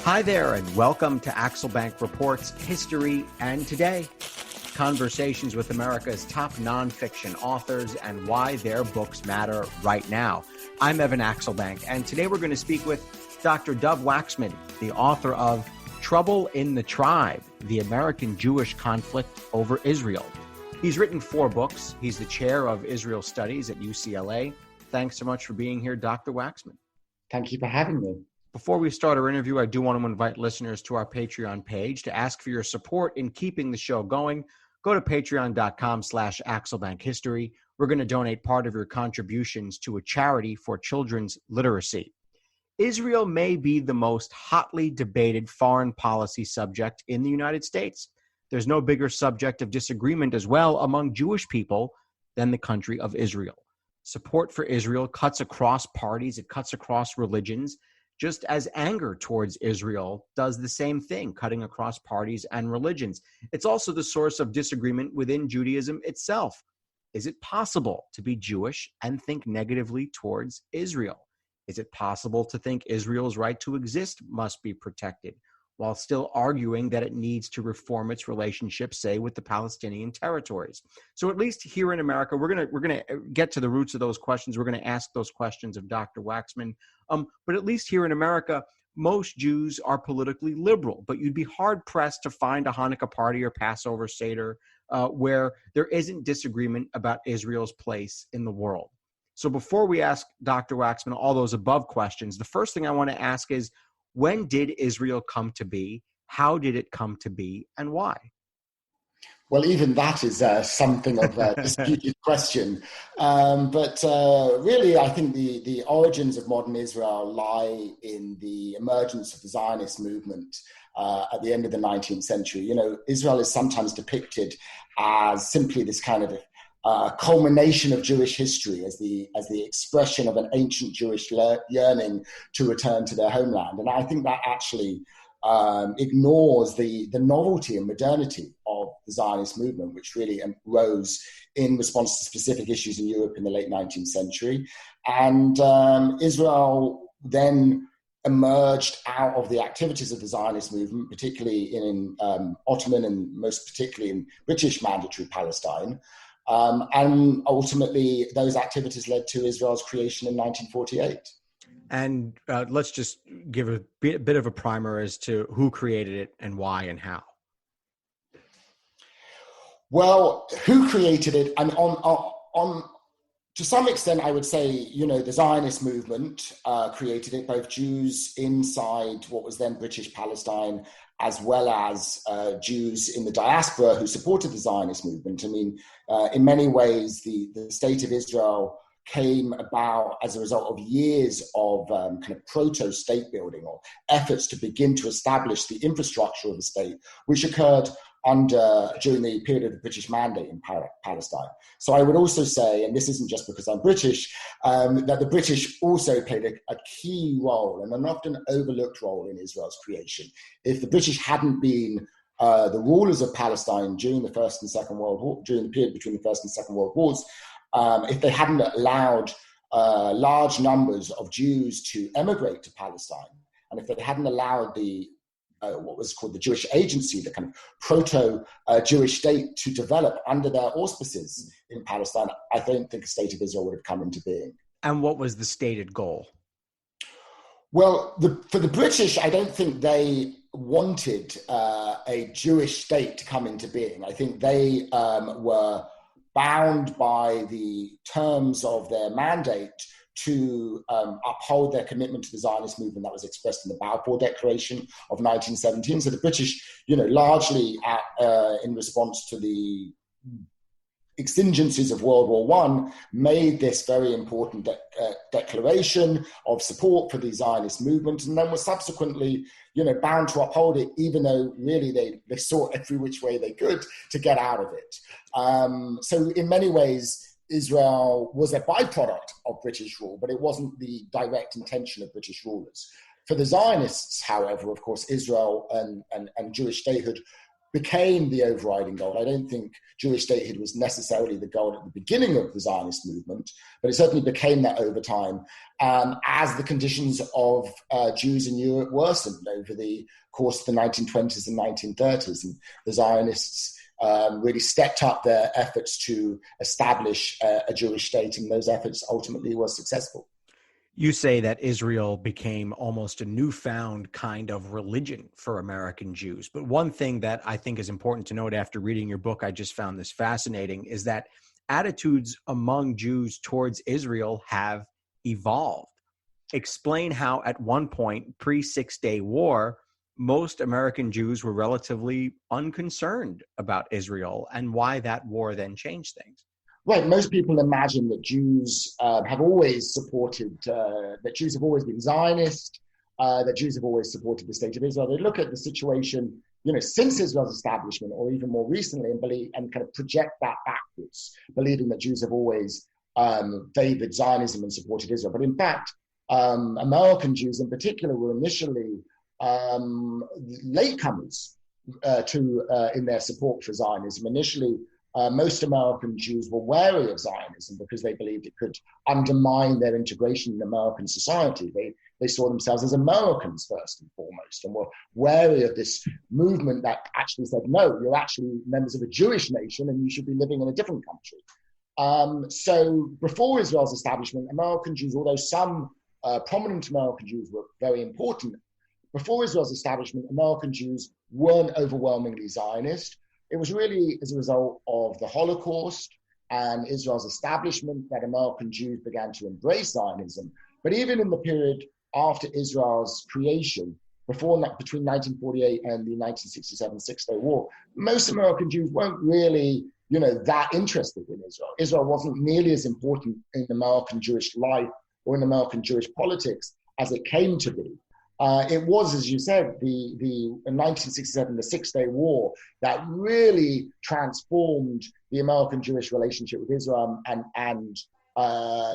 Hi there, and welcome to Axelbank Reports History and Today. Conversations with America's top nonfiction authors and why their books matter right now. I'm Evan Axelbank, and today we're going to speak with Dr. Dov Waxman, the author of Trouble in the Tribe, The American Jewish Conflict Over Israel. He's written 4 books. He's the chair of Israel Studies at UCLA. Thanks so much for being here, Dr. Waxman. Thank you for having me. Before we start our interview, I do want to invite listeners to our Patreon page to ask for your support in keeping the show going. Go to patreon.com/AxelbankHistory. We're going to donate part of your contributions to a charity for children's literacy. Israel may be the most hotly debated foreign policy subject in the United States. There's no bigger subject of disagreement as well among Jewish people than the country of Israel. Support for Israel cuts across parties, it cuts across religions, just as anger towards Israel does the same thing, cutting across parties and religions. It's also the source of disagreement within Judaism itself. Is it possible to be Jewish and think negatively towards Israel? Is it possible to think Israel's right to exist must be protected, while still arguing that it needs to reform its relationship, say, with the Palestinian territories? So at least here in America, we're gonna get to the roots of those questions. We're going to ask those questions of Dr. Waxman. But at least here in America, most Jews are politically liberal, but you'd be hard-pressed to find a Hanukkah party or Passover Seder where there isn't disagreement about Israel's place in the world. So before we ask Dr. Waxman all those above questions, the first thing I want to ask is, when did Israel come to be? How did it come to be, and why? Well, even that is something of a disputed question. But really, I think the origins of modern Israel lie in the emergence of the Zionist movement at the end of the 19th century. You know, Israel is sometimes depicted as simply this kind of culmination of Jewish history, as the expression of an ancient Jewish yearning to return to their homeland. And I think that actually ignores the novelty and modernity of the Zionist movement, which really rose in response to specific issues in Europe in the late 19th century. And Israel then emerged out of the activities of the Zionist movement, particularly in Ottoman and most particularly in British Mandatory Palestine. And ultimately, those activities led to Israel's creation in 1948. And let's just give a bit of a primer as to who created it and why and how. Well, who created it? And on to some extent, I would say, you know, the Zionist movement created it, both Jews inside what was then British Palestine, as well as Jews in the diaspora who supported the Zionist movement. I mean, in many ways, the state of Israel came about as a result of years of kind of proto-state building, or efforts to begin to establish the infrastructure of the state, which occurred during the period of the British Mandate in Palestine. So I would also say, and this isn't just because I'm British, that the British also played a key role, and an often overlooked role, in Israel's creation. If the British hadn't been the rulers of Palestine during the First and Second World War, during the period between the First and Second World Wars, if they hadn't allowed large numbers of Jews to emigrate to Palestine, and if they hadn't allowed what was called the Jewish Agency, the kind of proto-Jewish state, to develop under their auspices in Palestine, I don't think a state of Israel would have come into being. And what was the stated goal? Well, for the British, I don't think they wanted a Jewish state to come into being. I think they were bound by the terms of their mandate to uphold their commitment to the Zionist movement that was expressed in the Balfour Declaration of 1917. So the British, you know, largely in response to the exigencies of World War I, made this very important declaration of support for the Zionist movement, and then were subsequently, you know, bound to uphold it, even though really they sought every which way they could to get out of it. So in many ways, Israel was a byproduct of British rule, but it wasn't the direct intention of British rulers. For the Zionists, however, of course, Israel and Jewish statehood became the overriding goal. I don't think Jewish statehood was necessarily the goal at the beginning of the Zionist movement, but it certainly became that over time as the conditions of Jews in Europe worsened over the course of the 1920s and 1930s. And the Zionists really stepped up their efforts to establish a Jewish state, and those efforts ultimately were successful. You say that Israel became almost a newfound kind of religion for American Jews. But one thing that I think is important to note after reading your book, I just found this fascinating, is that attitudes among Jews towards Israel have evolved. Explain how at one point, pre-Six-Day War, most American Jews were relatively unconcerned about Israel and why that war then changed things. Right. Most people imagine that Jews have always supported, that Jews have always been Zionist, that Jews have always supported the state of Israel. They look at the situation, since Israel's establishment, or even more recently, and kind of project that backwards, believing that Jews have always favored Zionism and supported Israel. But in fact, American Jews in particular were initially latecomers in their support for Zionism. Initially, most American Jews were wary of Zionism because they believed it could undermine their integration in American society. They saw themselves as Americans first and foremost, and were wary of this movement that actually said, no, you're actually members of a Jewish nation and you should be living in a different country. So before Israel's establishment, American Jews, although some prominent American Jews were very important, before Israel's establishment, American Jews weren't overwhelmingly Zionist. It was really as a result of the Holocaust and Israel's establishment that American Jews began to embrace Zionism. But even in the period after Israel's creation, between 1948 and the 1967 Six-Day War, most American Jews weren't really, that interested in Israel. Israel wasn't nearly as important in American Jewish life or in American Jewish politics as it came to be. It was, as you said, the 1967, the Six-Day War, that really transformed the American Jewish relationship with Israel and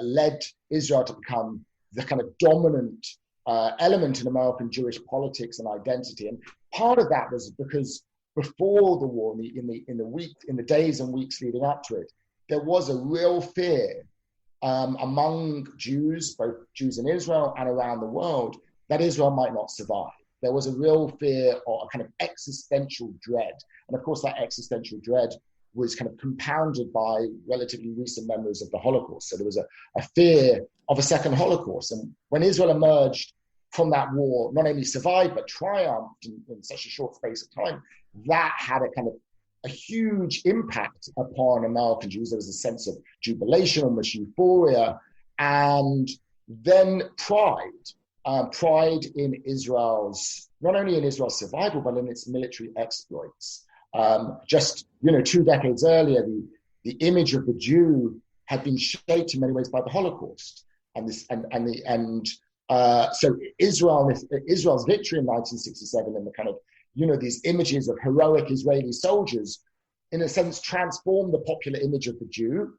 led Israel to become the kind of dominant element in American Jewish politics and identity. And part of that was because before the war, in the days and weeks leading up to it, there was a real fear among Jews, both Jews in Israel and around the world, that Israel might not survive. There was a real fear or a kind of existential dread. And of course, that existential dread was kind of compounded by relatively recent memories of the Holocaust. So there was a fear of a second Holocaust. And when Israel emerged from that war, not only survived, but triumphed in such a short space of time, that had a huge impact upon American Jews. There was a sense of jubilation, almost euphoria, and then pride in Israel's, not only in Israel's survival, but in its military exploits. Just 2 decades earlier, the image of the Jew had been shaped in many ways by the Holocaust, so Israel's victory in 1967 and the kind of these images of heroic Israeli soldiers, in a sense, transformed the popular image of the Jew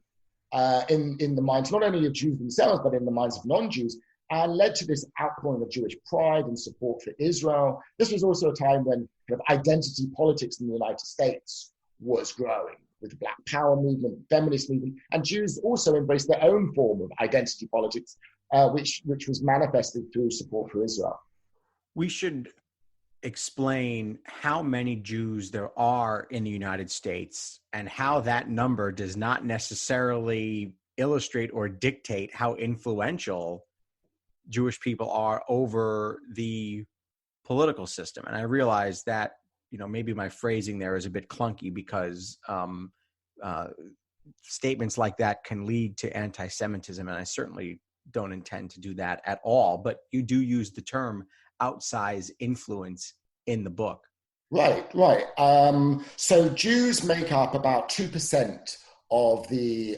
in the minds not only of Jews themselves, but in the minds of non-Jews, and led to this outpouring of Jewish pride and support for Israel. This was also a time when kind of identity politics in the United States was growing, with the Black Power movement, feminist movement, and Jews also embraced their own form of identity politics, which was manifested through support for Israel. We should explain how many Jews there are in the United States and how that number does not necessarily illustrate or dictate how influential Jewish people are over the political system. And I realize that, maybe my phrasing there is a bit clunky because statements like that can lead to anti-Semitism, and I certainly don't intend to do that at all. But you do use the term outsized influence in the book. Right. So Jews make up about 2% of the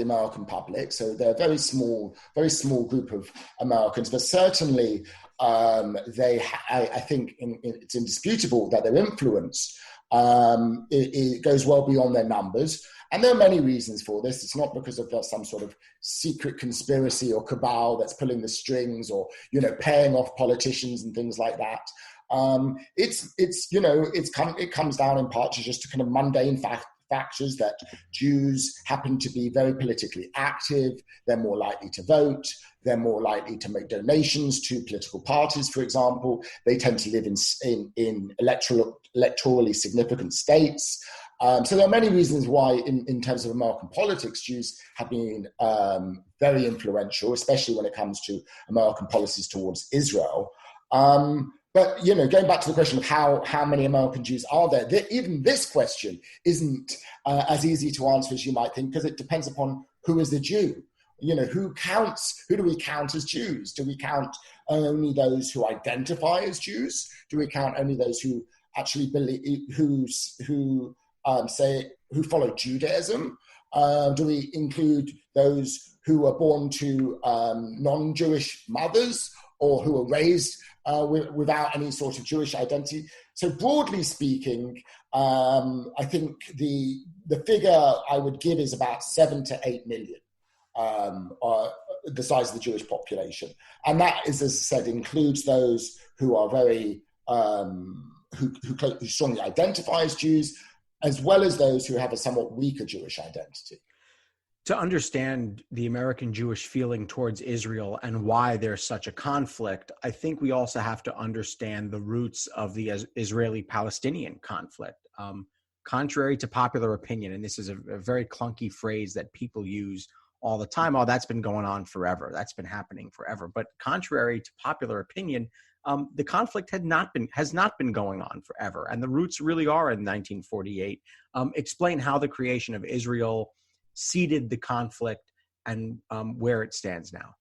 American public. So they're a very small group of Americans, but certainly I think it's indisputable that their influence it goes well beyond their numbers. And there are many reasons for this. It's not because of some sort of secret conspiracy or cabal that's pulling the strings or, paying off politicians and things like that. It comes down in part to just a kind of mundane factors that Jews happen to be very politically active. They're more likely to vote. They're more likely to make donations to political parties, for example. They tend to live in electorally significant states. So there are many reasons why, in terms of American politics, Jews have been very influential, especially when it comes to American policies towards Israel. But, going back to the question of how many American Jews are there, even this question isn't as easy to answer as you might think, because it depends upon who is the Jew. Who do we count as Jews? Do we count only those who identify as Jews? Do we count only those who actually believe, who follow Judaism? Do we include those who are born to non-Jewish mothers or who are raised without any sort of Jewish identity? So broadly speaking, I think the figure I would give is about 7 to 8 million, the size of the Jewish population. And that is, as I said, includes those who are very, who strongly identify as Jews, as well as those who have a somewhat weaker Jewish identity. To understand the American Jewish feeling towards Israel and why there's such a conflict, I think we also have to understand the roots of the Israeli-Palestinian conflict. Contrary to popular opinion, and this is a very clunky phrase that people use all the time, that's been going on forever. That's been happening forever. But contrary to popular opinion, the conflict has not been going on forever. And the roots really are in 1948. Explain how the creation of Israel seeded the conflict and where it stands now.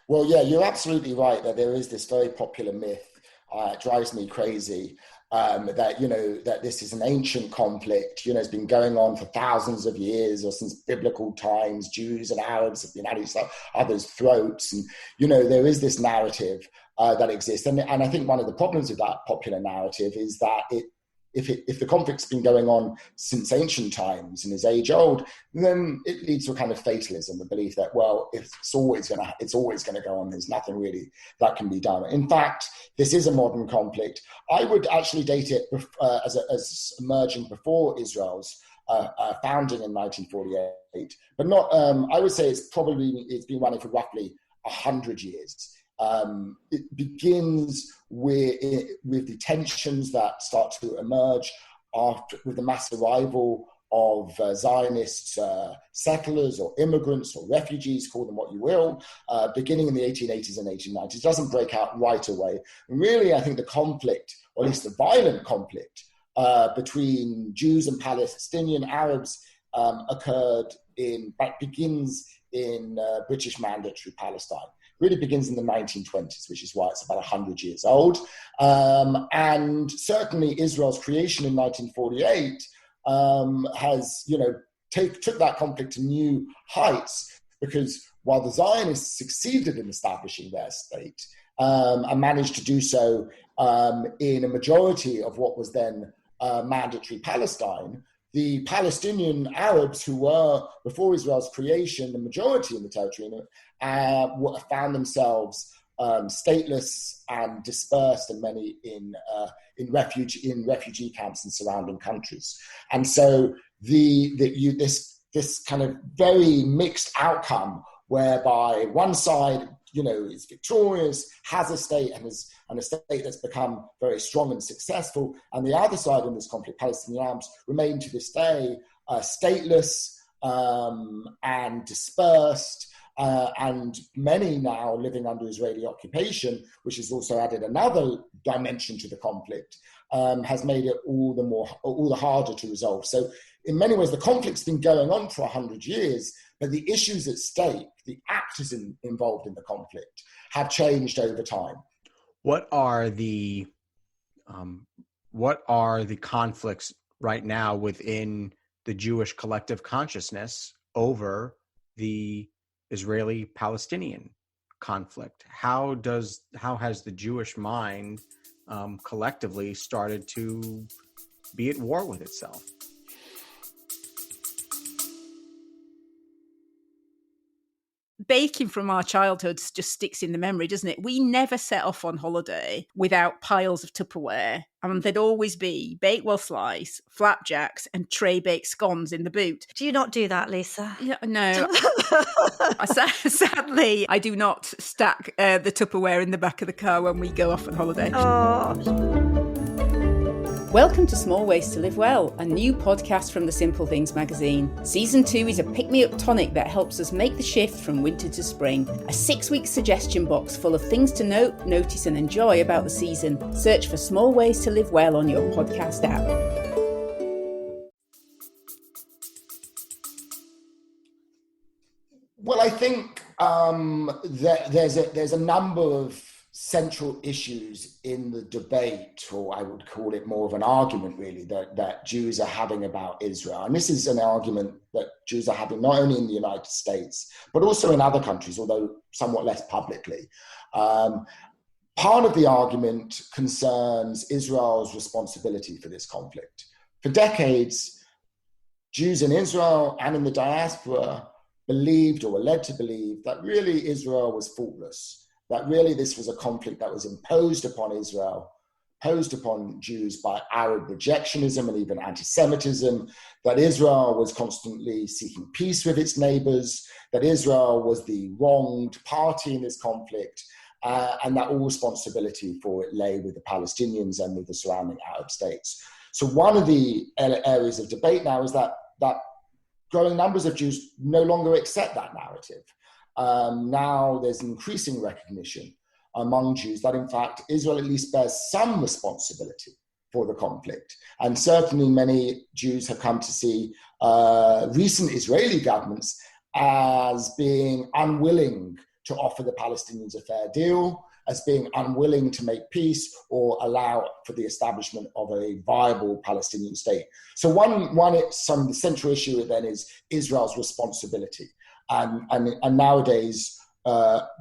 Well, yeah, you're absolutely right that there is this very popular myth. It drives me crazy that this is an ancient conflict. It's been going on for thousands of years, or since biblical times. Jews and Arabs have been at each other's throats, and there is this narrative that exists. And I think one of the problems with that popular narrative is that if the conflict's been going on since ancient times and is age old, then it leads to a kind of fatalism, the belief that, well, it's always going to go on. There's nothing really that can be done. In fact, this is a modern conflict. I would actually date it as emerging before Israel's founding in 1948, but not. I would say it's been running for roughly 100 years. It begins with the tensions that start to emerge with the mass arrival of Zionist settlers or immigrants or refugees, call them what you will, beginning in the 1880s and 1890s. It doesn't break out right away. And really, I think the conflict, or at least the violent conflict, between Jews and Palestinian Arabs begins in British mandatory Palestine. Really begins in the 1920s, which is why it's about 100 years old. And certainly Israel's creation in 1948 took that conflict to new heights, because while the Zionists succeeded in establishing their state and managed to do so in a majority of what was then mandatory Palestine, the Palestinian Arabs, who were, before Israel's creation, the majority in the territory, found themselves stateless and dispersed, and many in refugee camps in surrounding countries. And so this kind of very mixed outcome, whereby one side, is victorious, has a state, and a state that's become very strong and successful, and the other side in this conflict, Palestinian Arabs, remain to this day stateless and dispersed, and many now living under Israeli occupation, which has also added another dimension to the conflict, has made it all the harder to resolve. So in many ways, the conflict's been going on for 100 years, but the issues at stake, the actors involved in the conflict, have changed over time. What are the conflicts right now within the Jewish collective consciousness over the Israeli-Palestinian conflict? How has the Jewish mind collectively started to be at war with itself? baking from our childhoods just sticks in the memory, doesn't it? We never set off on holiday without piles of Tupperware. And there'd always be Bakewell slice, flapjacks, and tray baked scones in the boot. Do you not do that, Lisa? Yeah, no. Sadly, I do not stack the Tupperware in the back of the car when we go off on holiday. Oh. Welcome to Small Ways to Live Well, a new podcast from the Simple Things magazine. Season 2 is a pick-me-up tonic that helps us make the shift from winter to spring. A 6-week suggestion box full of things to note, notice and enjoy about the season. Search for Small Ways to Live Well on your podcast app. Well, I think there's a number of central issues in the debate, or I would call it more of an argument really, that Jews are having about Israel. And this is an argument that Jews are having not only in the United States, but also in other countries, although somewhat less publicly. Part of the argument concerns Israel's responsibility for this conflict. For decades, Jews in Israel and in the diaspora believed, or were led to believe, that really Israel was faultless, that really this was a conflict that was imposed upon Israel, imposed upon Jews by Arab rejectionism and even anti-Semitism, that Israel was constantly seeking peace with its neighbors, that Israel was the wronged party in this conflict, and that all responsibility for it lay with the Palestinians and with the surrounding Arab states. So one of the areas of debate now is that growing numbers of Jews no longer accept that narrative. Now there's increasing recognition among Jews that in fact Israel at least bears some responsibility for the conflict. And certainly many Jews have come to see recent Israeli governments as being unwilling to offer the Palestinians a fair deal, as being unwilling to make peace or allow for the establishment of a viable Palestinian state. So the central issue then is Israel's responsibility. And nowadays,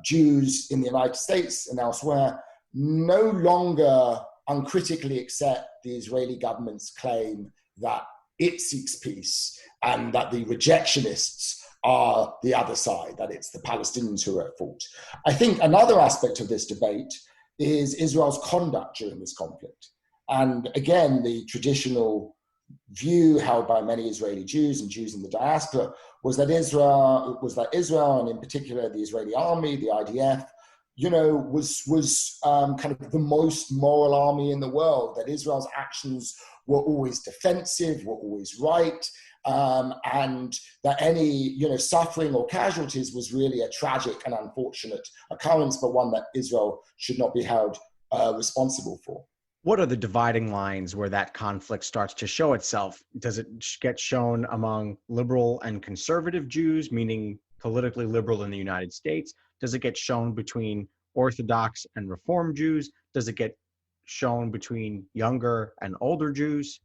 Jews in the United States and elsewhere no longer uncritically accept the Israeli government's claim that it seeks peace and that the rejectionists are the other side, that it's the Palestinians who are at fault. I think another aspect of this debate is Israel's conduct during this conflict. And again, the traditional view held by many Israeli Jews and Jews in the diaspora was that Israel, and in particular the Israeli army, the IDF, was kind of the most moral army in the world, that Israel's actions were always defensive, were always right, and that any suffering or casualties was really a tragic and unfortunate occurrence, but one that Israel should not be held responsible for. What are the dividing lines where that conflict starts to show itself? Does it get shown among liberal and conservative Jews, meaning politically liberal in the United States? Does it get shown between Orthodox and Reform Jews? Does it get shown between younger and older Jews?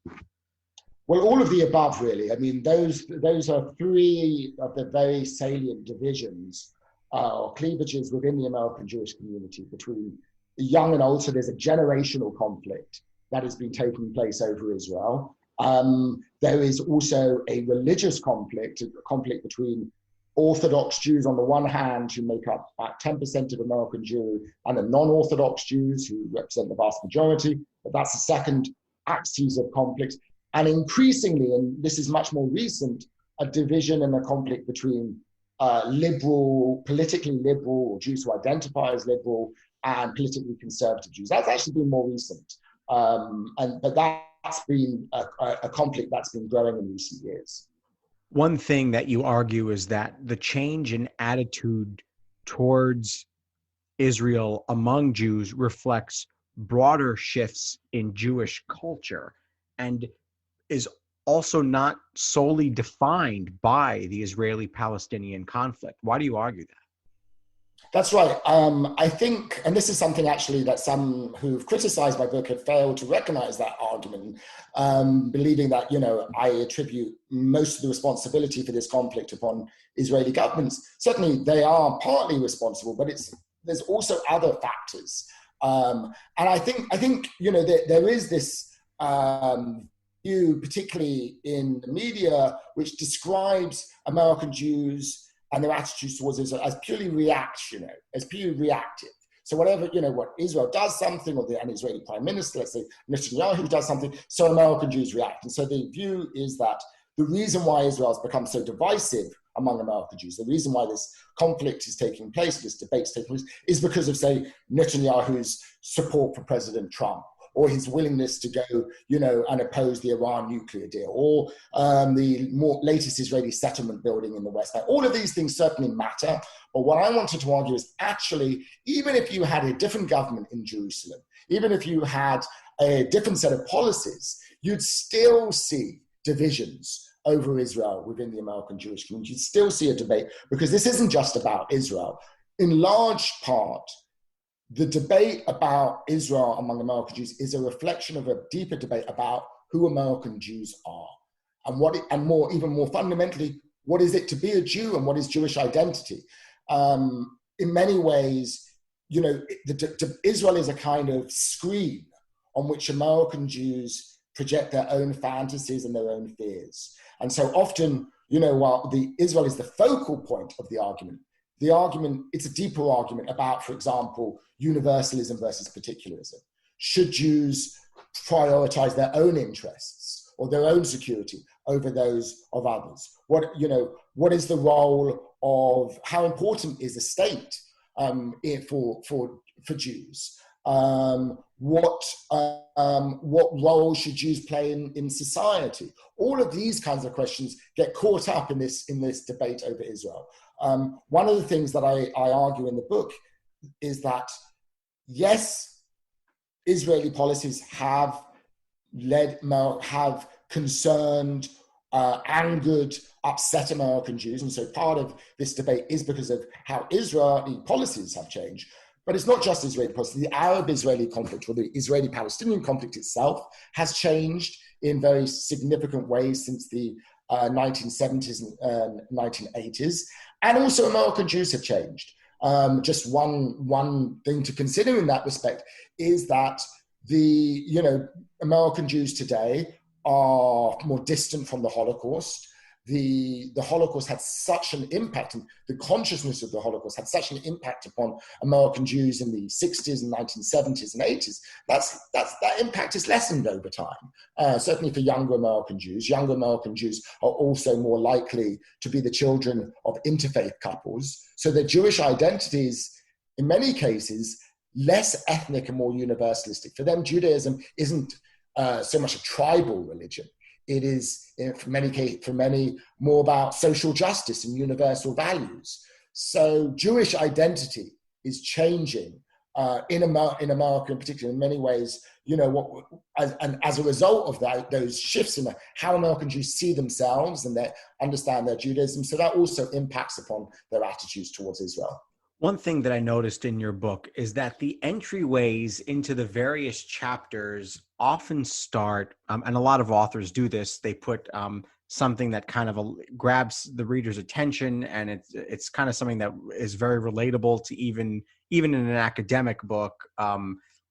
Well, all of the above, really. I mean, those are three of the very salient divisions or cleavages within the American Jewish community between the young and old. So there's a generational conflict that has been taking place over Israel. There is also a religious conflict, a conflict between Orthodox Jews on the one hand, who make up about 10% of American Jewry, and the non-Orthodox Jews who represent the vast majority. But that's the second axis of conflict. And increasingly, and this is much more recent, a division and a conflict between politically liberal, or Jews who identify as liberal, and politically conservative Jews. That's actually been more recent. But that's been a conflict that's been growing in recent years. One thing that you argue is that the change in attitude towards Israel among Jews reflects broader shifts in Jewish culture and is also not solely defined by the Israeli-Palestinian conflict. Why do you argue that? That's right. I think, and this is something actually that some who've criticized my book have failed to recognize that argument, believing that, I attribute most of the responsibility for this conflict upon Israeli governments. Certainly they are partly responsible, but there's also other factors. And I think there is this view, particularly in the media, which describes American Jews and their attitudes towards Israel as purely reactionary, as purely reactive. So whatever, what Israel does something, or an Israeli prime minister, let's say Netanyahu does something, so American Jews react. And so the view is that the reason why Israel has become so divisive among American Jews, the reason why this conflict is taking place, this debate is taking place, is because of, say, Netanyahu's support for President Trump, or his willingness to go, and oppose the Iran nuclear deal, or the more latest Israeli settlement building in the West Bank. All of these things certainly matter. But what I wanted to argue is actually, even if you had a different government in Jerusalem, even if you had a different set of policies, you'd still see divisions over Israel within the American Jewish community. You'd still see a debate, because this isn't just about Israel. In large part, the debate about Israel among American Jews is a reflection of a deeper debate about who American Jews are, and even more fundamentally, what is it to be a Jew, and what is Jewish identity? In many ways, Israel is a kind of screen on which American Jews project their own fantasies and their own fears. And so often, while Israel is the focal point of the argument, it's a deeper argument about, for example, universalism versus particularism. Should Jews prioritize their own interests or their own security over those of others? What is the role of, how important is the state for Jews? What role should Jews play in society? All of these kinds of questions get caught up in this debate over Israel. One of the things that I argue in the book is that, yes, Israeli policies have concerned, angered, upset American Jews. And so part of this debate is because of how Israeli policies have changed. But it's not just Israeli policy. The Arab-Israeli conflict, or the Israeli-Palestinian conflict itself, has changed in very significant ways since the 1970s and 1980s. And also American Jews have changed. Just one thing to consider in that respect is that American Jews today are more distant from the Holocaust. The Holocaust had such an impact, and the consciousness of the Holocaust had such an impact upon American Jews in the 60s and 1970s and 80s. That impact is lessened over time, certainly for younger American Jews. Younger American Jews are also more likely to be the children of interfaith couples. So their Jewish identities, in many cases, less ethnic and more universalistic. For them, Judaism isn't so much a tribal religion. It is, for many, more about social justice and universal values. So Jewish identity is changing in America, in particular, in many ways. And as a result of those shifts in how American Jews see themselves and understand their Judaism, so that also impacts upon their attitudes towards Israel. One thing that I noticed in your book is that the entryways into the various chapters often start, and a lot of authors do this, they put something that kind of grabs the reader's attention, and it's kind of something that is very relatable to even in an academic book.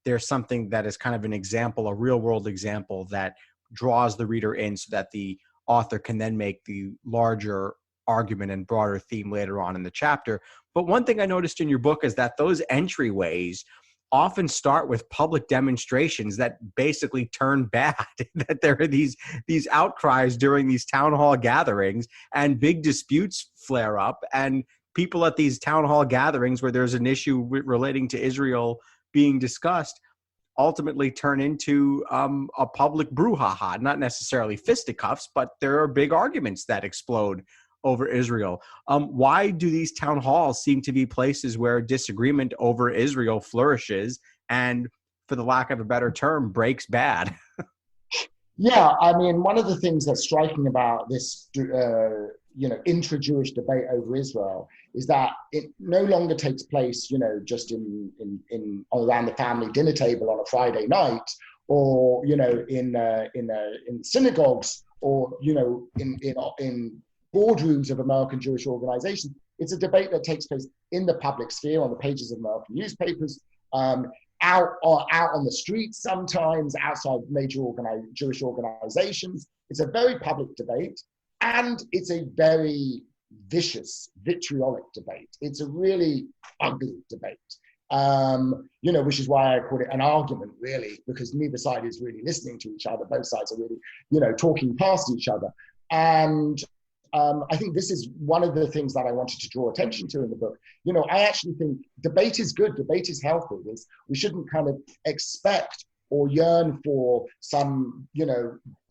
There's something that is kind of an example, a real world example that draws the reader in so that the author can then make the larger argument and broader theme later on in the chapter. But one thing I noticed in your book is that those entryways often start with public demonstrations that basically turn bad, that there are these outcries during these town hall gatherings, and big disputes flare up, and people at these town hall gatherings where there's an issue relating to Israel being discussed ultimately turn into a public brouhaha, not necessarily fisticuffs, but there are big arguments that explode over Israel. Why do these town halls seem to be places where disagreement over Israel flourishes and, for the lack of a better term, breaks bad? Yeah, I mean, one of the things that's striking about this, intra-Jewish debate over Israel is that it no longer takes place, just in around the family dinner table on a Friday night, or in synagogues, or in boardrooms of American Jewish organizations. It's a debate that takes place in the public sphere, on the pages of American newspapers, out on the streets, sometimes outside major Jewish organizations. It's a very public debate, and it's a very vicious, vitriolic debate. It's a really ugly debate, which is why I call it an argument, really, because neither side is really listening to each other. Both sides are really, talking past each other. And I think this is one of the things that I wanted to draw attention to in the book. I actually think debate is good. Debate is healthy. We shouldn't kind of expect or yearn for some,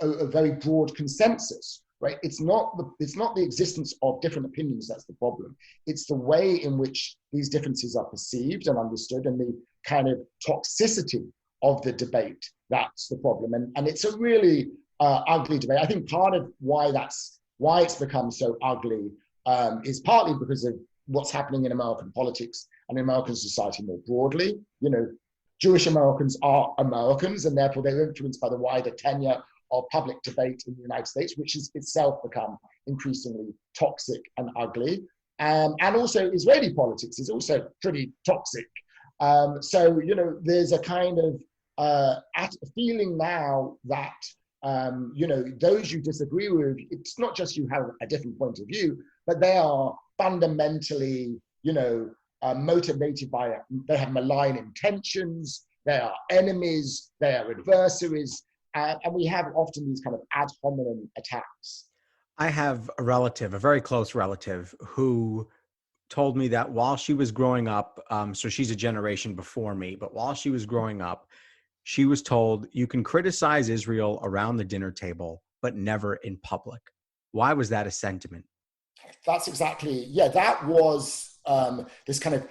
a very broad consensus, right? It's not the existence of different opinions that's the problem. It's the way in which these differences are perceived and understood, and the kind of toxicity of the debate that's the problem. And it's a really ugly debate. I think part of why it's become so ugly is partly because of what's happening in American politics and in American society more broadly. Jewish Americans are Americans, and therefore they're influenced by the wider tenor of public debate in the United States, which has itself become increasingly toxic and ugly. And also Israeli politics is also pretty toxic. So, there's a kind of feeling now that those you disagree with, it's not just you have a different point of view, but they are fundamentally, motivated by, they have malign intentions, they are enemies, they are adversaries, and we have often these kind of ad hominem attacks. I have a very close relative, who told me that while she was growing up, so she's a generation before me, but while she was growing up, she was told, you can criticize Israel around the dinner table, but never in public. Why was that a sentiment? That's exactly, that was this kind of,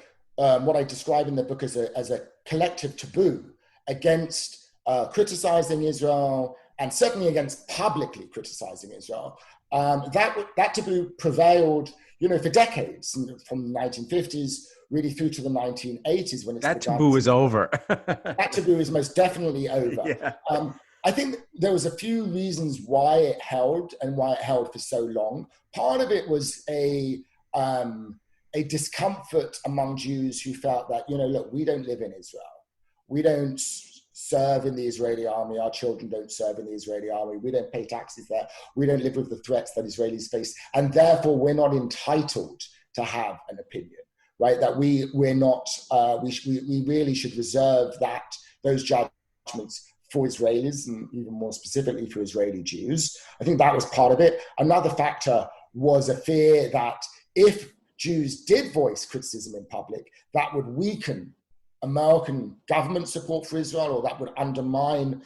what I describe in the book as a collective taboo against criticizing Israel, and certainly against publicly criticizing Israel. That taboo prevailed, for decades, from the 1950s really through to the 1980s, when that taboo is over. That taboo is most definitely over. Yeah. I think there was a few reasons why it held and why it held for so long. Part of it was a discomfort among Jews who felt that, look, we don't live in Israel. We don't serve in the Israeli army. Our children don't serve in the Israeli army. We don't pay taxes there. We don't live with the threats that Israelis face. And therefore, we're not entitled to have an opinion, right? That we're not, we really should reserve those judgments for Israelis, and even more specifically for Israeli Jews. I think that was part of it. Another factor was a fear that if Jews did voice criticism in public, that would weaken American government support for Israel, or that would undermine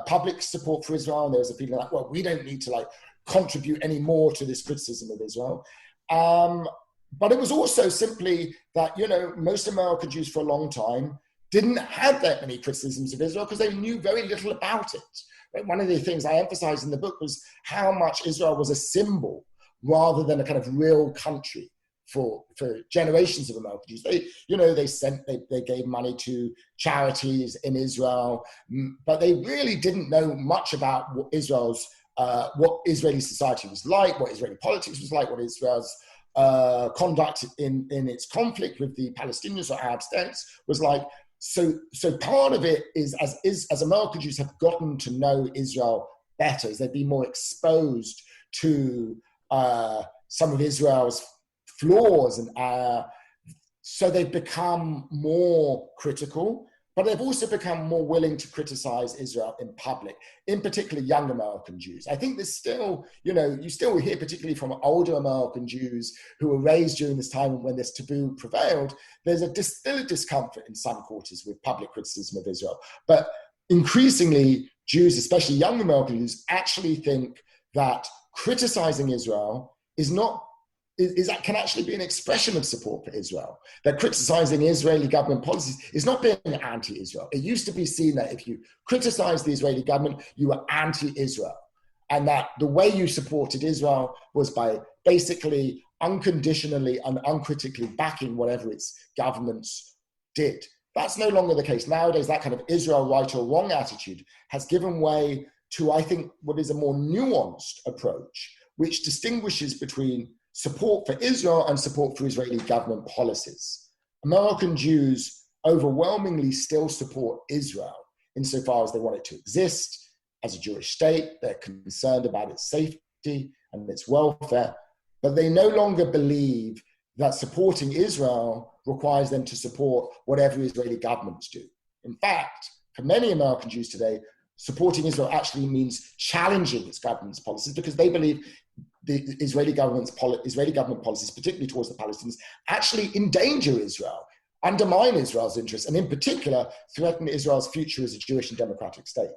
public support for Israel. And there was a feeling like, well, we don't need to contribute any more to this criticism of Israel. But it was also simply that, most American Jews for a long time didn't have that many criticisms of Israel because they knew very little about it. Right? One of the things I emphasized in the book was how much Israel was a symbol rather than a kind of real country for generations of American Jews. They gave money to charities in Israel, but they really didn't know much about what Israeli society was like, what Israeli politics was like, what Israel's conduct in its conflict with the Palestinians or Arab states was like. So part of it is as American Jews have gotten to know Israel better, as they've been more exposed to some of Israel's flaws, and so they've become more critical, but they've also become more willing to criticize Israel in public, in particular young American Jews. I think there's still, you still hear, particularly from older American Jews who were raised during this time when this taboo prevailed, there's still a discomfort in some quarters with public criticism of Israel. But increasingly, Jews, especially young American Jews, actually think that criticizing Israel can actually be an expression of support for Israel. That criticizing Israeli government policies is not being anti-Israel. It used to be seen that if you criticized the Israeli government, you were anti-Israel. And that the way you supported Israel was by basically unconditionally and uncritically backing whatever its governments did. That's no longer the case. Nowadays, that kind of Israel right or wrong attitude has given way to, I think, what is a more nuanced approach, which distinguishes between support for Israel and support for Israeli government policies. American Jews overwhelmingly still support Israel insofar as they want it to exist as a Jewish state. They're concerned about its safety and its welfare. but they no longer believe that supporting Israel requires them to support whatever Israeli governments do. In fact, for many American Jews today, supporting Israel actually means challenging its government's policies, because they believe the Israeli government policies, particularly towards the Palestinians, actually endanger Israel, undermine Israel's interests, and in particular, threaten Israel's future as a Jewish and democratic state.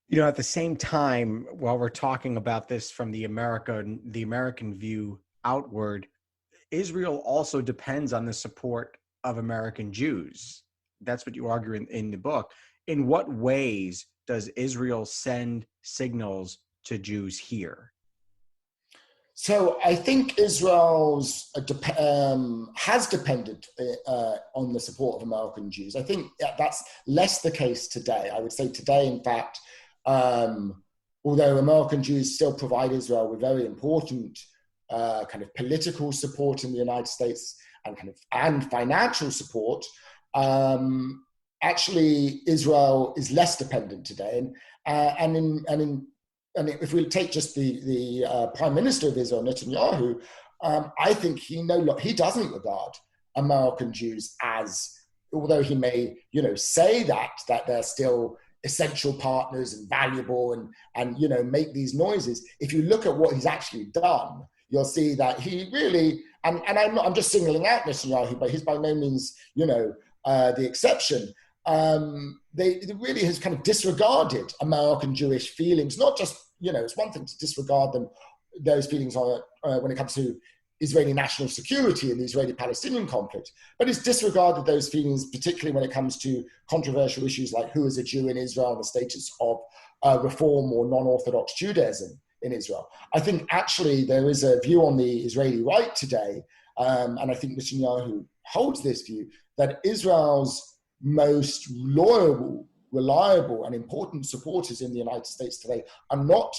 You know, at the same time, while we're talking about this from the American view outward, Israel also depends on the support of American Jews. That's what you argue in the book. In what ways does Israel send signals to Jews here? So I think Israel has depended on the support of American Jews. I think that's less the case today. I would say today, in fact, although American Jews still provide Israel with very important kind of political support in the United States and financial support, actually Israel is less dependent today. And if we take just the Prime Minister of Israel, Netanyahu, I think he doesn't regard American Jews as, although he may say that they're still essential partners and valuable and make these noises. If you look at what he's actually done, you'll see that he really, and I'm just singling out Netanyahu, but he's by no means the exception. They really has kind of disregarded American Jewish feelings, not just, it's one thing to disregard those feelings when it comes to Israeli national security and the Israeli-Palestinian conflict, but it's disregarded those feelings, particularly when it comes to controversial issues like who is a Jew in Israel and the status of Reform or non-Orthodox Judaism in Israel. I think actually there is a view on the Israeli right today, and I think Netanyahu holds this view, that Israel's most loyal, reliable, and important supporters in the United States today are not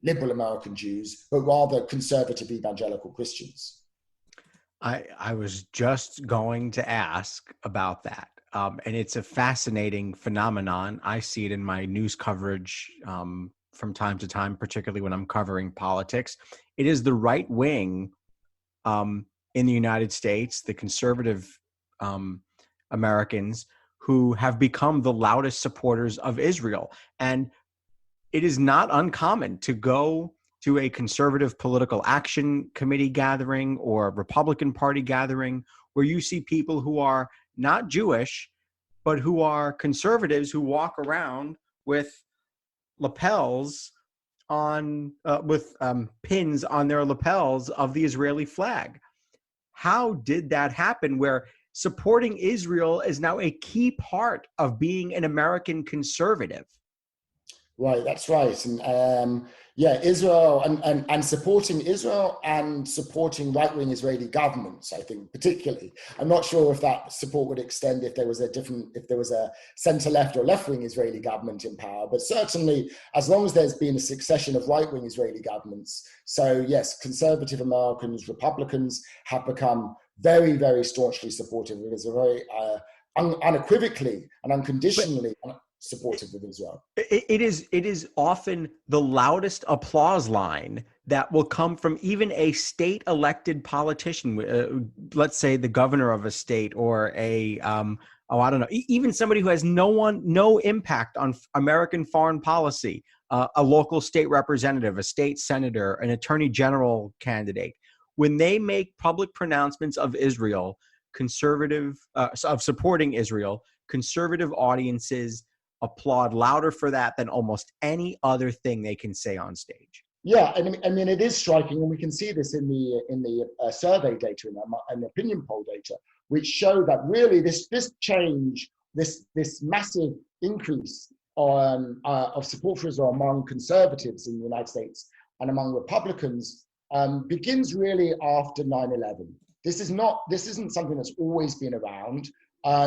liberal American Jews, but rather conservative evangelical Christians. I was just going to ask about that. And it's a fascinating phenomenon. I see it in my news coverage from time to time, particularly when I'm covering politics. It is the right wing in the United States, the conservative Americans, who have become the loudest supporters of Israel. And it is not uncommon to go to a conservative political action committee gathering or a Republican Party gathering where you see people who are not Jewish, but who are conservatives who walk around with lapels on, with pins on their lapels of the Israeli flag. How did that happen where supporting Israel is now a key part of being an American conservative? Right, that's right. And Israel and supporting Israel and supporting right-wing Israeli governments, I think, particularly. I'm not sure if that support would extend if there was a center-left or left-wing Israeli government in power, but certainly as long as there's been a succession of right-wing Israeli governments. So yes, conservative Americans, Republicans have become very, very staunchly supportive of Israel, very unequivocally and unconditionally supportive of Israel. It is often the loudest applause line that will come from even a state elected politician, let's say the governor of a state or even somebody who has no impact on American foreign policy, a local state representative, a state senator, an attorney general candidate. When they make public pronouncements of Israel, of supporting Israel, conservative audiences applaud louder for that than almost any other thing they can say on stage. Yeah, I mean, it is striking, and we can see this in the survey data and opinion poll data, which show that really this change, this massive increase of support for Israel among conservatives in the United States and among Republicans begins really after 9/11. This isn't something that's always been around.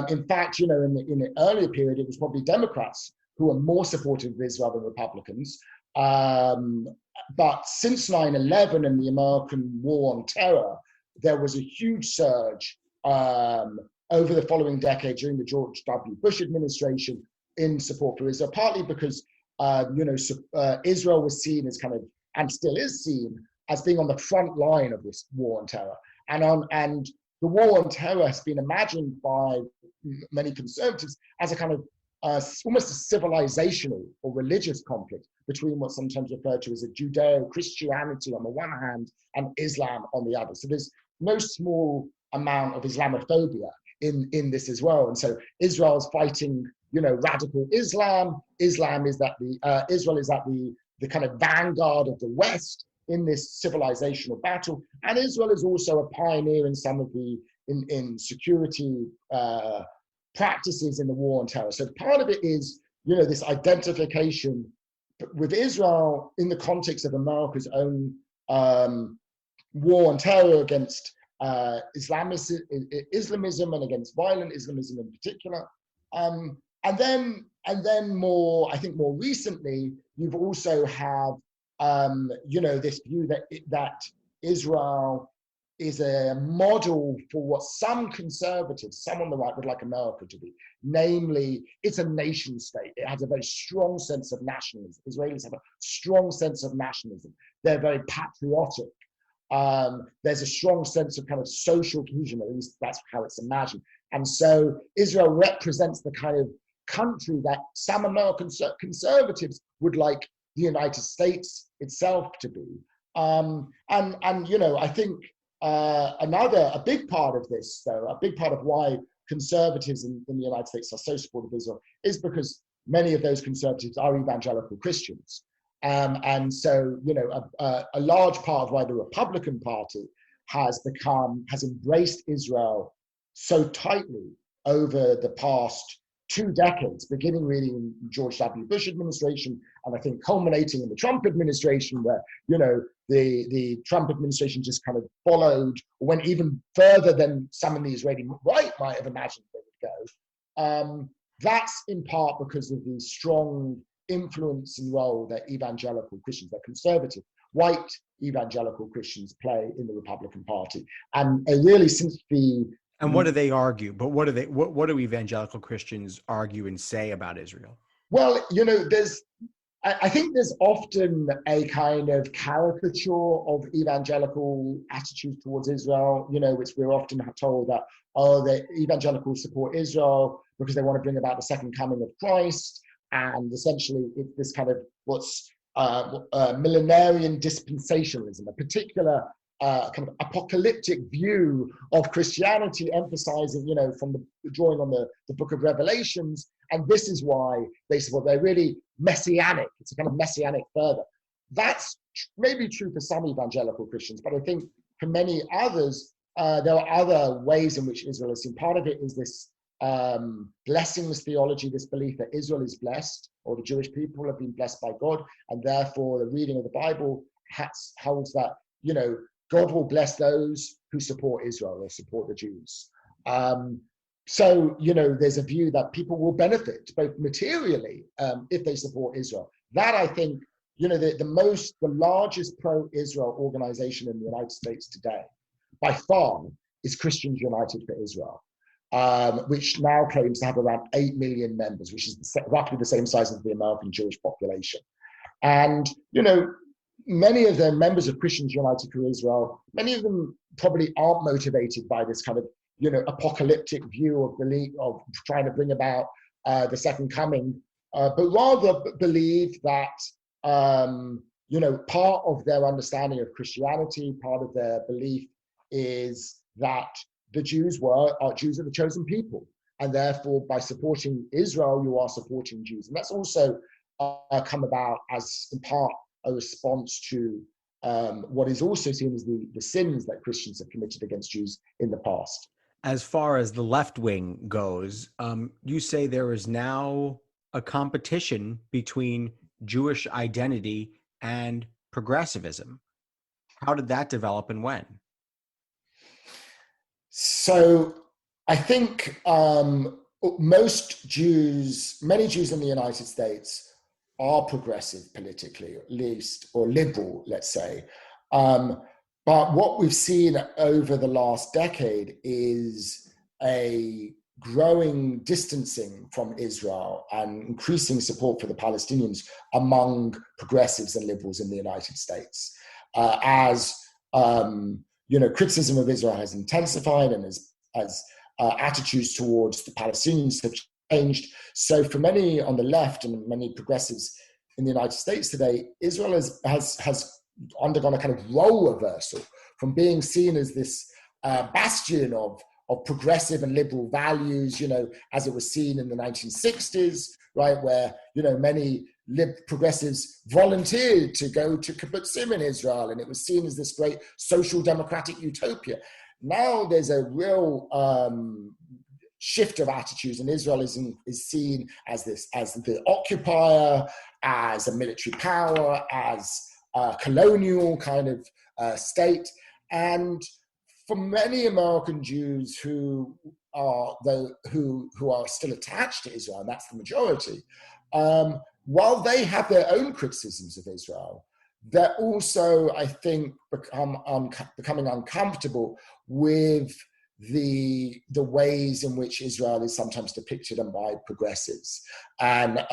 In fact, in the earlier period, it was probably Democrats who were more supportive of Israel than Republicans. But since 9/11 and the American war on terror, there was a huge surge over the following decade during the George W. Bush administration in support for Israel, partly because Israel was seen as and still is seen as being on the front line of this war on terror. And the war on terror has been imagined by many conservatives as a kind of almost a civilizational or religious conflict between what's sometimes referred to as a Judeo-Christianity on the one hand and Islam on the other. So there's no small amount of Islamophobia in this as well. And so Israel's fighting, radical Islam. Israel is at the kind of vanguard of the West in this civilizational battle. And Israel is also a pioneer in some of the in security practices in the war on terror. So part of it is, this identification with Israel in the context of America's own war on terror against Islamism and against violent Islamism in particular. And then more recently, you've also have, this view that Israel is a model for what some conservatives, some on the right, would like America to be. Namely, it's a nation state. It has a very strong sense of nationalism. Israelis have a strong sense of nationalism. They're very patriotic. There's a strong sense of kind of social cohesion, at least that's how it's imagined. And so Israel represents the kind of country that some American conservatives would like the United States itself to be. I think a big part of this, though, a big part of why conservatives in the United States are so supportive of Israel is because many of those conservatives are evangelical Christians. And so, a large part of why the Republican Party has embraced Israel so tightly over the past 2 decades, beginning really in George W. Bush administration, and I think culminating in the Trump administration, where, the Trump administration just kind of followed, or went even further than some in the Israeli right might have imagined they would go. That's in part because of the strong influence and role that evangelical Christians, that conservative, white evangelical Christians play in the Republican Party. And really since the... And what do they argue? But what do evangelical Christians argue and say about Israel? Well, I think there's often a kind of caricature of evangelical attitudes towards Israel, which we're often told that, the evangelicals support Israel because they want to bring about the second coming of Christ. And essentially it's this kind of what's millenarian dispensationalism, a particular kind of apocalyptic view of Christianity, emphasizing, drawing on the book of Revelations. And this is why they're really messianic. It's a kind of messianic fervor. That's maybe true for some evangelical Christians, but I think for many others, there are other ways in which Israel is seen. Part of it is this blessings theology, this belief that Israel is blessed, or the Jewish people have been blessed by God, and therefore the reading of the Bible holds that, God will bless those who support Israel or support the Jews. So, there's a view that people will benefit both materially if they support Israel. That, I think, the largest pro-Israel organization in the United States today, by far, is Christians United for Israel, which now claims to have around 8 million members, which is roughly the same size as the American Jewish population. And, many of them, members of Christians United for Israel, many of them probably aren't motivated by this kind of, apocalyptic view of belief of trying to bring about the second coming, but rather believe that, part of their understanding of Christianity, part of their belief is that the Jews are the chosen people. And therefore, by supporting Israel, you are supporting Jews. And that's also come about as, in part, a response to what is also seen as the sins that Christians have committed against Jews in the past. As far as the left wing goes, you say there is now a competition between Jewish identity and progressivism. How did that develop and when? So I think many Jews in the United States are progressive politically, at least, or liberal, let's say. But what we've seen over the last decade is a growing distancing from Israel and increasing support for the Palestinians among progressives and liberals in the United States. as criticism of Israel has intensified and as attitudes towards the Palestinians have changed. So for many on the left and many progressives in the United States today, Israel has undergone a kind of role reversal from being seen as this bastion of progressive and liberal values, as it was seen in the 1960s, right, where, many progressives volunteered to go to kibbutzim in Israel, and it was seen as this great social democratic utopia. Now there's a real shift of attitudes, and Israel is seen as the occupier, as a military power, as a colonial kind of state. And for many American Jews who are still attached to Israel, and that's the majority, while they have their own criticisms of Israel, they're also, I think, becoming uncomfortable with the ways in which Israel is sometimes depicted by progressives. And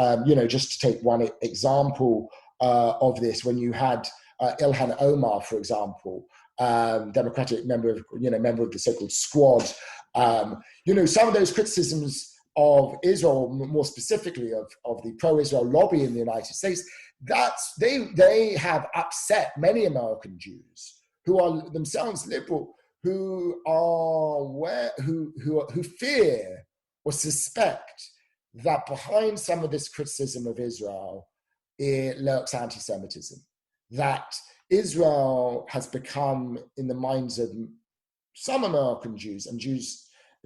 just to take one example of this, when you had Ilhan Omar, for example, Democratic member of the so-called Squad, some of those criticisms of Israel, more specifically of the pro-Israel lobby in the United States, they have upset many American Jews who are themselves liberal, who fear or suspect that behind some of this criticism of Israel lurks anti-Semitism, that Israel has become, in the minds of some American Jews, and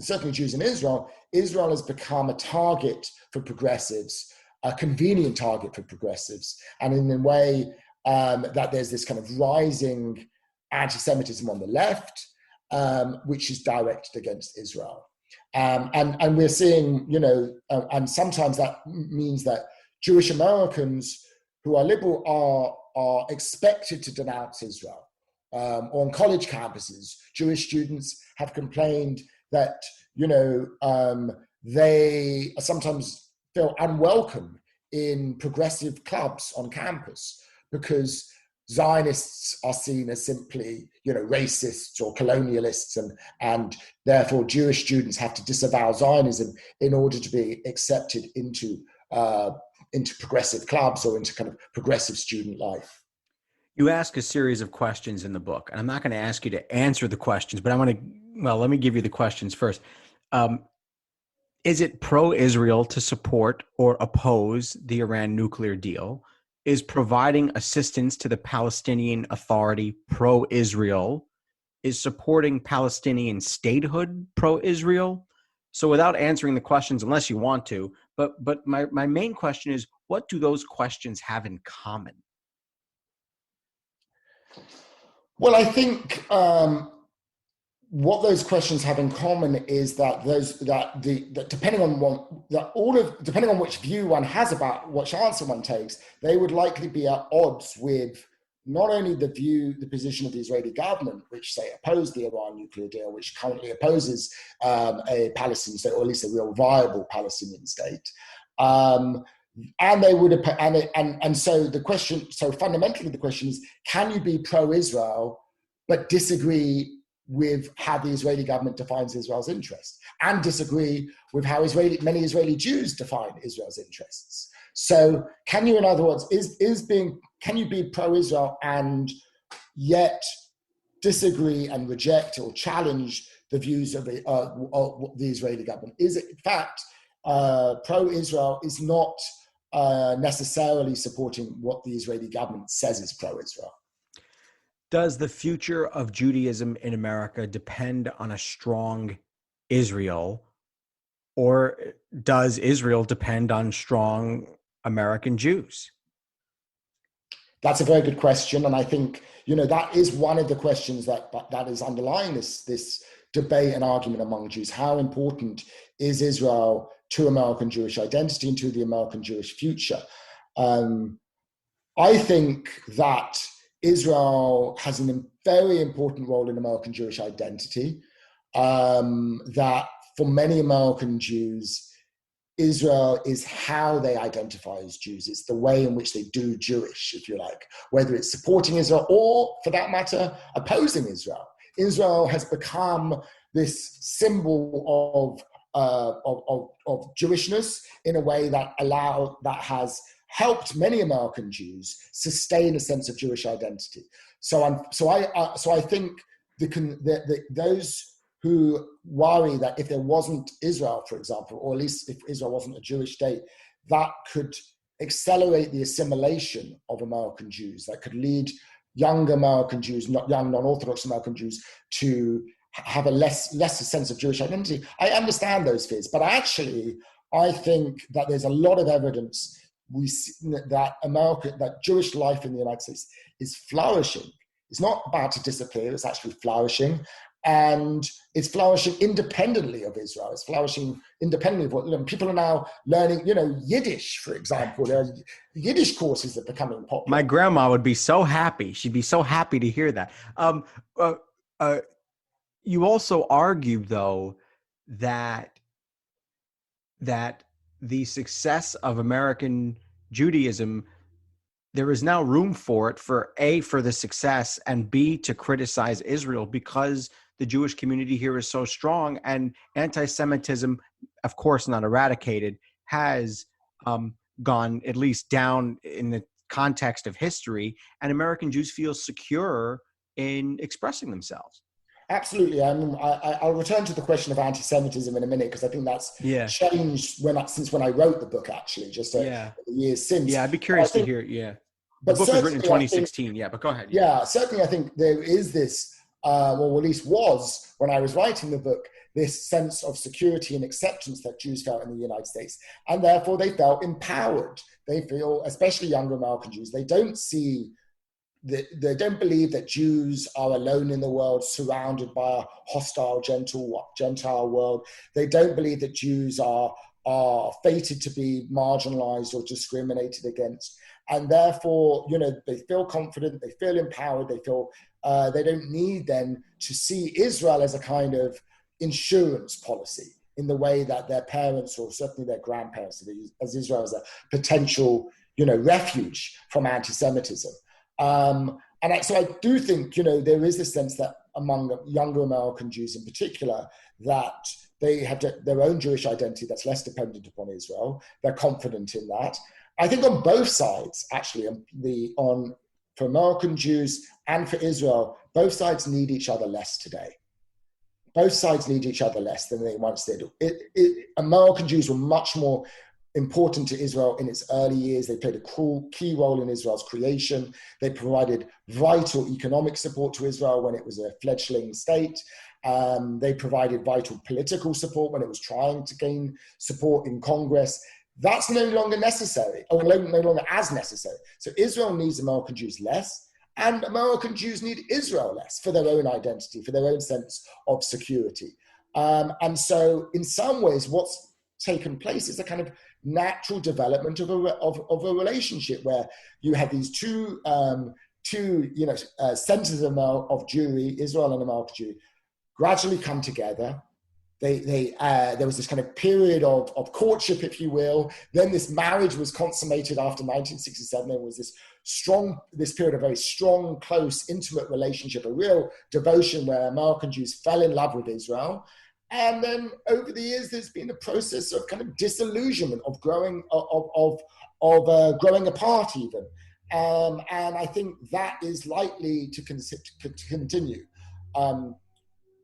certainly Jews in Israel has become a target for progressives, a convenient target for progressives, and in a way that there's this kind of rising anti-Semitism on the left, which is directed against Israel. And we're seeing, and sometimes that means that Jewish Americans who are liberal are expected to denounce Israel. On college campuses, Jewish students have complained that, they sometimes feel unwelcome in progressive clubs on campus because Zionists are seen as simply, racists or colonialists, and therefore Jewish students have to disavow Zionism in order to be accepted into progressive clubs or into kind of progressive student life. You ask a series of questions in the book, and I'm not going to ask you to answer the questions, but let me give you the questions first. Is it pro-Israel to support or oppose the Iran nuclear deal? Is providing assistance to the Palestinian Authority pro-Israel? Is supporting Palestinian statehood pro-Israel? So without answering the questions, unless you want to, but my main question is, what do those questions have in common? Well, I think what those questions have in common is that depending on which view one has about which answer one takes, they would likely be at odds with not only the position of the Israeli government, which say opposed the Iran nuclear deal, which currently opposes a Palestinian state, or at least a real viable Palestinian state. And they would, so fundamentally the question is, can you be pro-Israel but disagree with how the Israeli government defines Israel's interests, and disagree with how many Israeli Jews define Israel's interests? So can you, in other words, can you be pro-Israel and yet disagree and reject or challenge the views of the Israeli government? Is it, in fact, pro-Israel is not necessarily supporting what the Israeli government says is pro-Israel. Does the future of Judaism in America depend on a strong Israel, or does Israel depend on strong American Jews? That's a very good question, and I think that is one of the questions that is underlying this debate and argument among Jews. How important is Israel to American Jewish identity and to the American Jewish future? I think that Israel has a very important role in American Jewish identity, that for many American Jews, Israel is how they identify as Jews. It's the way in which they do Jewish, if you like, whether it's supporting Israel or, for that matter, opposing Israel. Israel has become this symbol of Jewishness in a way that has helped many American Jews sustain a sense of Jewish identity. So I think those who worry that if there wasn't Israel, for example, or at least if Israel wasn't a Jewish state, that could accelerate the assimilation of American Jews, that could lead young American Jews, not young non-Orthodox American Jews, to have a lesser sense of Jewish identity. I understand those fears, but I think that there's a lot of evidence we see that Jewish life in the United States is flourishing. It's not about to disappear, it's actually flourishing. And it's flourishing independently of Israel. It's flourishing independently of what people are now learning, Yiddish, for example. There are Yiddish courses that are becoming popular. My grandma would be so happy. She'd be so happy to hear that. You also argue, though, that the success of American Judaism, there is now room for it, for the success, and B, to criticize Israel because the Jewish community here is so strong, and anti-Semitism, of course not eradicated, has gone at least down in the context of history, and American Jews feel secure in expressing themselves. Absolutely. I'll return to the question of anti-Semitism in a minute, because I think that's changed since when I wrote the book, actually, just the years since. Yeah, I'd be curious to hear. Yeah, the book was written in 2016. But go ahead. Yeah, certainly I think there is this, or at least was, when I was writing the book, this sense of security and acceptance that Jews felt in the United States. And therefore they felt empowered. They feel, especially younger American Jews, they don't believe that Jews are alone in the world, surrounded by a hostile Gentile world. They don't believe that Jews are fated to be marginalized or discriminated against. And therefore, they feel confident, they feel empowered, they feel they don't need then to see Israel as a kind of insurance policy in the way that their parents, or certainly their grandparents, as Israel as a potential, refuge from anti-Semitism. So I do think, there is this sense that among younger American Jews in particular, that they have their own Jewish identity that's less dependent upon Israel. They're confident in that. I think on both sides, actually, for American Jews and for Israel, both sides need each other less today. Both sides need each other less than they once did. American Jews were much more important to Israel in its early years. They played a key role in Israel's creation. They provided vital economic support to Israel when it was a fledgling state. They provided vital political support when it was trying to gain support in Congress. That's no longer necessary, or no longer as necessary. So Israel needs American Jews less, and American Jews need Israel less for their own identity, for their own sense of security. And so in some ways, what's taken place is a kind of natural development of a relationship where you have these two centers of Jewry, Israel and American Jewry, gradually come together. There was this kind of period of courtship, if you will. Then this marriage was consummated after 1967. There was this period of very strong, close, intimate relationship, a real devotion where American Jews fell in love with Israel. And then over the years, there's been a process of kind of disillusionment, of growing apart even. And I think that is likely to continue.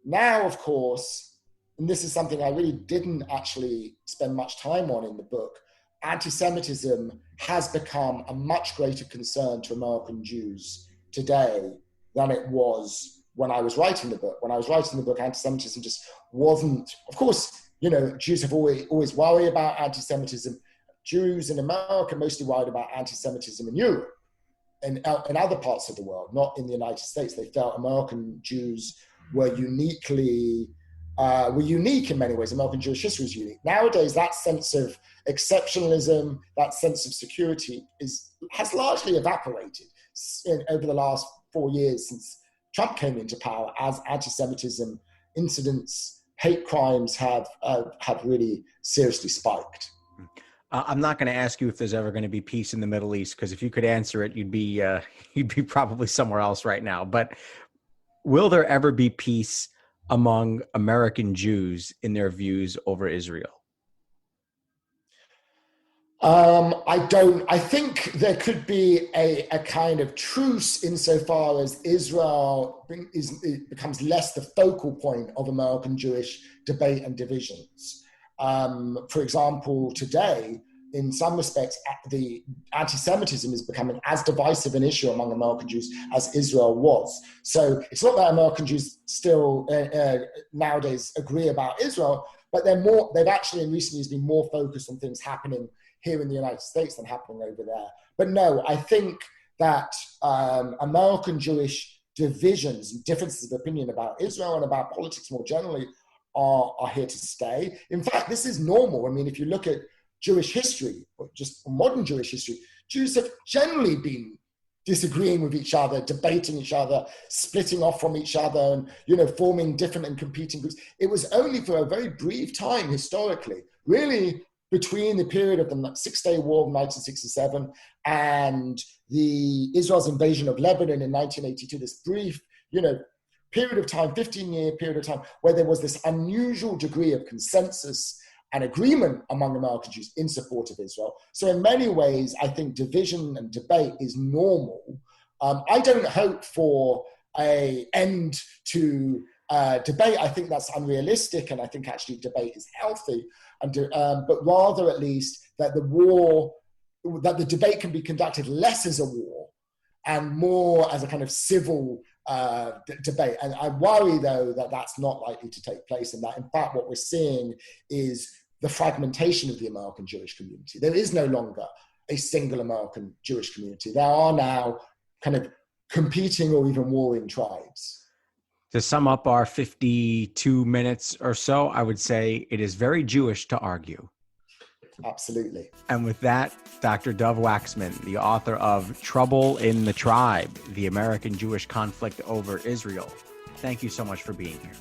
Now, of course, and this is something I really didn't actually spend much time on in the book, anti-Semitism has become a much greater concern to American Jews today than it was when I was writing the book. When I was writing the book, anti-Semitism just wasn't, of course, Jews have always worried about anti-Semitism. Jews in America mostly worried about anti-Semitism in Europe and in other parts of the world, not in the United States. They felt American Jews were unique in many ways. American Jewish history is unique. Nowadays, that sense of exceptionalism, that sense of security has largely evaporated over the last 4 years since Trump came into power, as anti-Semitism incidents, hate crimes have really seriously spiked. I'm not going to ask you if there's ever going to be peace in the Middle East, because if you could answer it, you'd be probably somewhere else right now. But will there ever be peace among American Jews in their views over Israel? I think there could be a kind of truce insofar as Israel becomes less the focal point of American Jewish debate and divisions. For example, today, in some respects, the anti-Semitism is becoming as divisive an issue among American Jews as Israel was. So it's not that American Jews still nowadays agree about Israel, but they've actually in recent years been more focused on things happening here in the United States than happening over there. But no, I think that American Jewish divisions and differences of opinion about Israel and about politics more generally are here to stay. In fact, this is normal. I mean, if you look at Jewish history, or just modern Jewish history, Jews have generally been disagreeing with each other, debating each other, splitting off from each other, and forming different and competing groups. It was only for a very brief time historically, really between the period of the Six-Day War of 1967 and Israel's invasion of Lebanon in 1982, this brief, period of time, 15-year period of time, where there was this unusual degree of consensus and agreement among American Jews in support of Israel. So in many ways, I think division and debate is normal. I don't hope for an end to debate. I think that's unrealistic, and I think actually debate is healthy. But rather, at least, that the debate can be conducted less as a war and more as a kind of civil debate. And I worry, though, that that's not likely to take place, and that, in fact, what we're seeing is the fragmentation of the American Jewish community. There is no longer a single American Jewish community. There are now kind of competing or even warring tribes. To sum up our 52 minutes or so, I would say it is very Jewish to argue. Absolutely. And with that, Dr. Dov Waxman, the author of Trouble in the Tribe, The American Jewish Conflict Over Israel. Thank you so much for being here.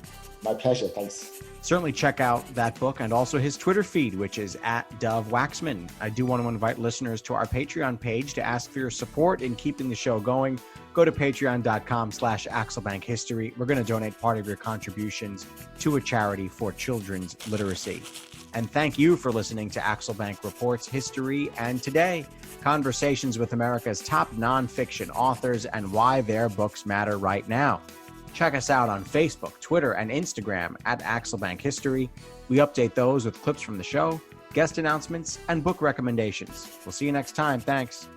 My pleasure. Thanks. Certainly check out that book and also his Twitter feed, which is @Dov Waxman. I do want to invite listeners to our Patreon page to ask for your support in keeping the show going. Go to patreon.com/AxelBankHistory. We're going to donate part of your contributions to a charity for children's literacy. And thank you for listening to Axel Bank Reports History and Today, conversations with America's top nonfiction authors and why their books matter right now. Check us out on Facebook, Twitter, and Instagram @Axel Bank History. We update those with clips from the show, guest announcements, and book recommendations. We'll see you next time. Thanks.